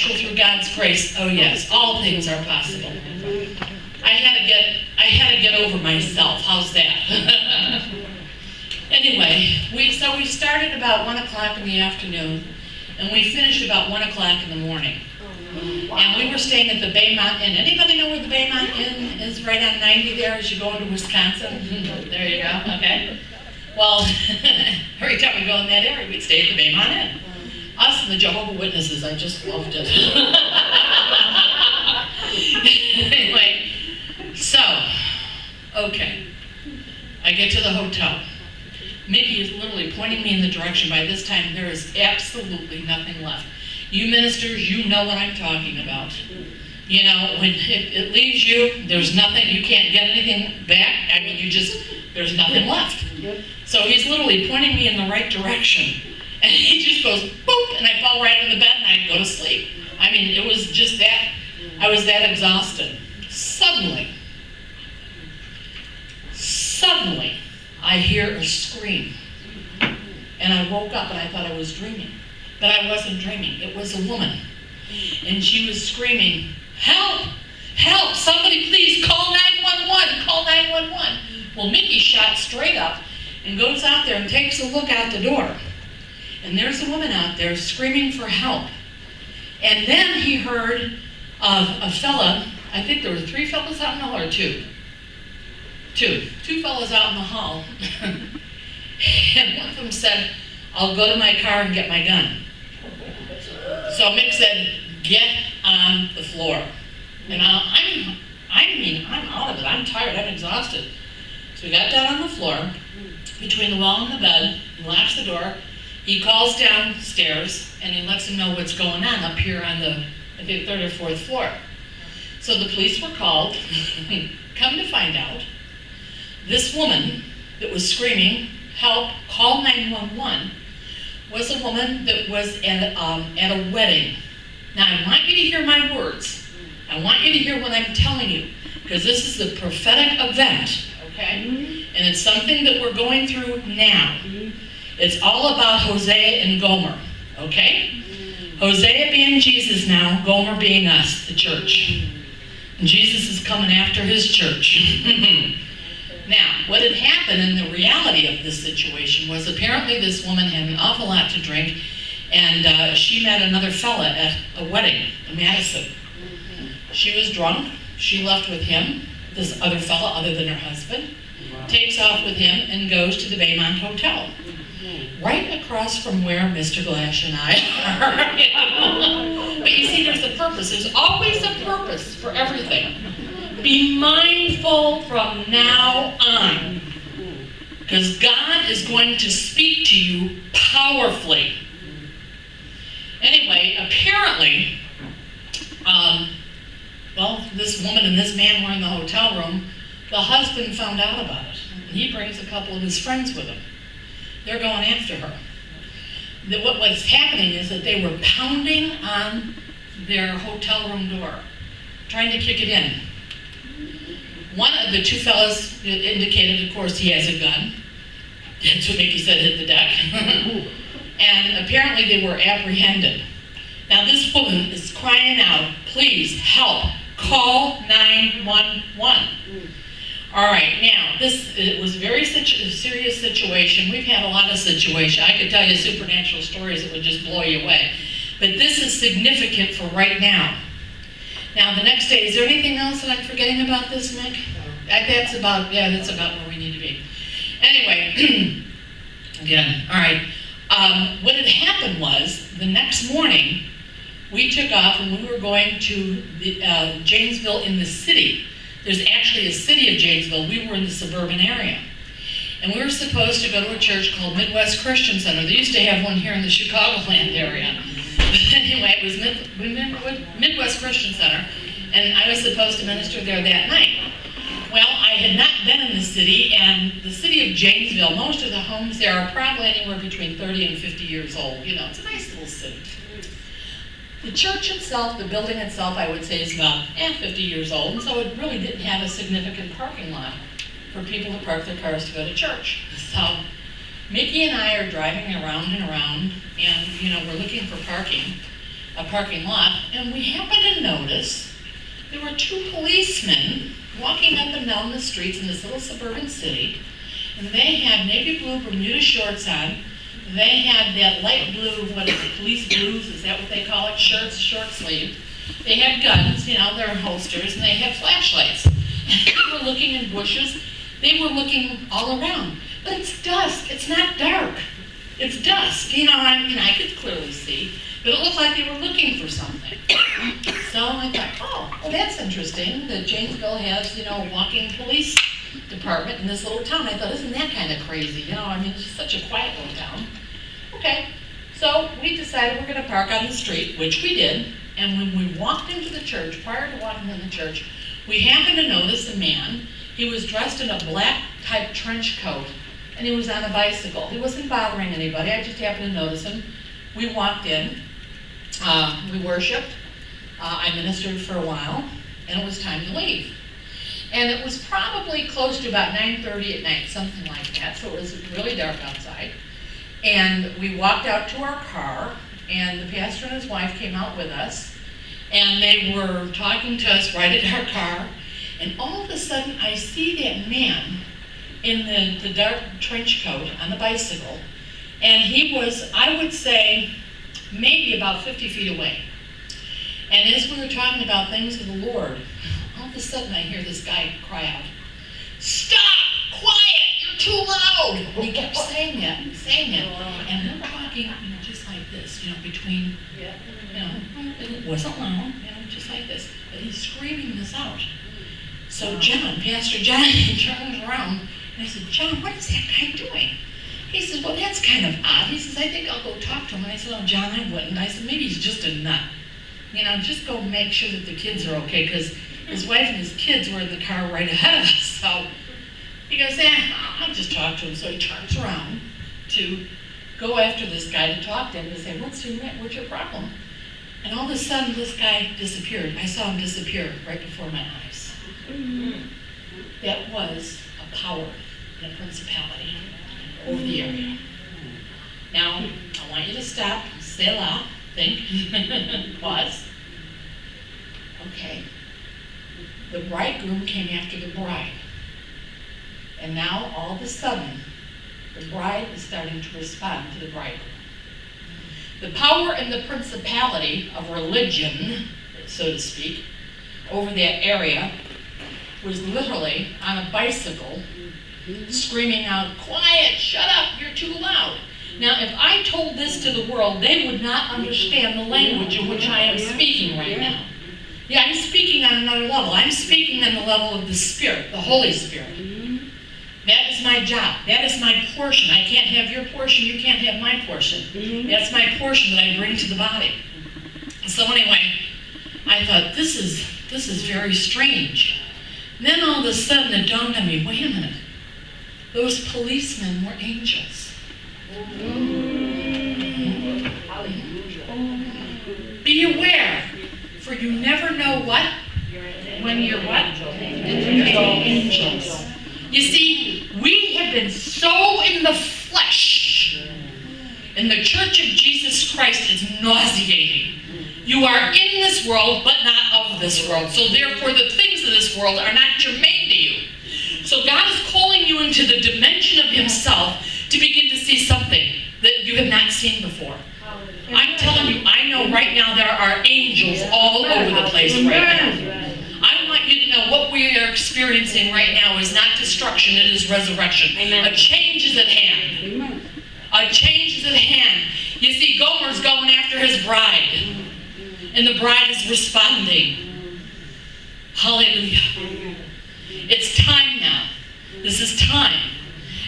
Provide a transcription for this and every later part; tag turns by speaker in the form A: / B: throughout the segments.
A: supernatural through God's grace. Oh yes, all things are possible. I had to get over myself. How's that? Anyway, we started about 1 o'clock in the afternoon, and we finished about 1 o'clock in the morning. And we were staying at the Baymont Inn. Anybody know where the Baymont Inn is? Right on 90 there as you go into Wisconsin? There you go, okay. Well, every time we go in that area, we'd stay at the Baymont Inn. Us and the Jehovah's Witnesses, I just loved it. Anyway, so, okay. I get to the hotel. Mickey is literally pointing me in the direction. By this time, there is absolutely nothing left. You ministers, you know what I'm talking about. You know, when it leaves you, there's nothing, you can't get anything back. I mean, there's nothing left. So he's literally pointing me in the right direction. And he just goes, boop, and I fall right in the bed and I go to sleep. I mean, it was just that, I was that exhausted. Suddenly, I hear a scream. And I woke up and I thought I was dreaming. But I wasn't dreaming. It was a woman. And she was screaming, help! Help! Somebody please call 911! Call 911! Well, Mickey shot straight up and goes out there and takes a look out the door. And there's a woman out there screaming for help. And then he heard of a fella, I think there were 3 fellas out in the hall, or 2? Two fellas out in the hall. And one of them said, I'll go to my car and get my gun. So Mick said, get on the floor. And I'm out of it. I'm tired. I'm exhausted. So we got down on the floor, between the wall and the bed, and locks the door. He calls downstairs, and he lets him know what's going on up here on the, I think, 3rd or 4th floor. So the police were called. Come to find out, this woman that was screaming, help, call 911, was a woman that was at a wedding. Now, I want you to hear my words. I want you to hear what I'm telling you, because this is a prophetic event, okay? And it's something that we're going through now. It's all about Hosea and Gomer, okay? Hosea being Jesus now, Gomer being us, the church. And Jesus is coming after his church. Now, what had happened in the reality of this situation was apparently this woman had an awful lot to drink, and she met another fella at a wedding in Madison. She was drunk. She left with him, this other fella other than her husband, takes off with him and goes to the Baymont Hotel, right across from where Mr. Glash and I are. But you see, there's a purpose. There's always a purpose for everything. Be mindful from now on, because God is going to speak to you powerfully. Anyway, apparently, this woman and this man were in the hotel room. The husband found out about it, and he brings a couple of his friends with him. They're going after her. What's happening is that they were pounding on their hotel room door, trying to kick it in. One of the 2 fellas indicated, of course, he has a gun. That's what Mickey said, hit the deck. And apparently they were apprehended. Now this woman is crying out, please help, call 911. All right, now it was a very serious situation. We've had a lot of situations. I could tell you supernatural stories that would just blow you away. But this is significant for right now. Now, the next day, is there anything else that I'm forgetting about this, Mick? That's about where we need to be. Anyway, again, all right. What had happened was, the next morning, we took off and we were going to Janesville in the city. There's actually a city of Janesville. We were in the suburban area. And we were supposed to go to a church called Midwest Christian Center. They used to have one here in the Chicagoland area. Anyway, it was Midwest Christian Center, and I was supposed to minister there that night. Well, I had not been in the city, and the city of Janesville, most of the homes there are probably anywhere between 30 and 50 years old. You know, it's a nice little city. The church itself, the building itself, I would say is about 50 years old, and so it really didn't have a significant parking lot for people to park their cars to go to church. So Mickey and I are driving around and around, and we're looking for parking. a parking lot, and we happened to notice there were two policemen walking up and down the streets in this little suburban city, and they had navy blue Bermuda shorts on. They had that light blue, what is it, police blues, is that what they call it, shirts, short sleeve. They had guns, you know, they're holsters, and they had flashlights. They were looking in bushes. They were looking all around. But it's dusk. It's not dark. It's dusk. You know, I could clearly see. But it looked like they were looking for something. So I thought, oh, well, that's interesting that Janesville has, you know, a walking police department in this little town. I thought, isn't that kind of crazy? You know, I mean, it's just such a quiet little town. Okay. So we decided we're going to park on the street, which we did. And when we walked into the church, prior to walking in the church, we happened to notice a man. He was dressed in a black type trench coat, and he was on a bicycle. He wasn't bothering anybody. I just happened to notice him. We walked in. We worshiped. I ministered for a while, and it was time to leave. And it was probably close to about 9:30 at night, something like that, so it was really dark outside. And we walked out to our car, and the pastor and his wife came out with us, and they were talking to us right at our car, and all of a sudden I see that man in the dark trench coat on the bicycle, and he was, I would say, maybe about 50 feet away. And as we were talking about things of the Lord, all of a sudden I hear this guy cry out, "Stop! Quiet! You're too loud!" And he kept saying it. And we're talking, you know, just like this, you know, between, you know, it wasn't loud, you know, just like this. But he's screaming this out. So John, Pastor John, he turns around, and I said, "John, what is that guy doing?" He said, "Well, that's kind of odd." He says, "I think I'll go talk to him." And I said, "Oh, John, I wouldn't." I said, "Maybe he's just a nut. You know, just go make sure that the kids are okay," because his wife and his kids were in the car right ahead of us. So he goes, I'll just talk to him. So he turns around to go after this guy to talk to him to say, what's your problem? And all of a sudden, this guy disappeared. I saw him disappear right before my eyes. That was a power and a principality over the area. Now, I want you to stop, say aloud, think, pause. Okay. The bridegroom came after the bride. And now, all of a sudden, the bride is starting to respond to the bridegroom. The power and the principality of religion, so to speak, over that area was literally on a bicycle screaming out, "Quiet, shut up, you're too loud." Now, if I told this to the world, they would not understand the language in which I am speaking right now. Yeah, I'm speaking on another level. I'm speaking on the level of the Spirit, the Holy Spirit. That is my job. That is my portion. I can't have your portion. You can't have my portion. That's my portion that I bring to the body. So anyway, I thought, this is very strange. Then all of a sudden it dawned on me, wait a minute. Those policemen were angels. Be aware, for you never know what? When you're what? Angels. You see, we have been so in the flesh, and the Church of Jesus Christ is nauseating. You are in this world, but not of this world. So therefore, the things of this world are not germane to you. So God is calling you into the dimension of Himself to begin to see something that you have not seen before. I'm telling you, I know right now there are angels all over the place right now. I want you to know what we are experiencing right now is not destruction, it is resurrection. Amen. A change is at hand. Amen. A change is at hand. You see, Gomer's going after his bride, and the bride is responding. Hallelujah. It's time now. This is time.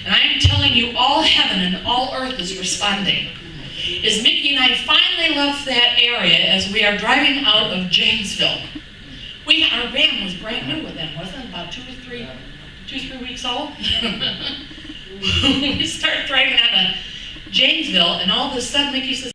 A: And I am telling you, all heaven and all earth is responding. As Mickey and I finally left that area as we are driving out of Janesville, our van was brand new with them, wasn't it? About 2 or 3 weeks old. We started driving out of Janesville, and all of a sudden Mickey says,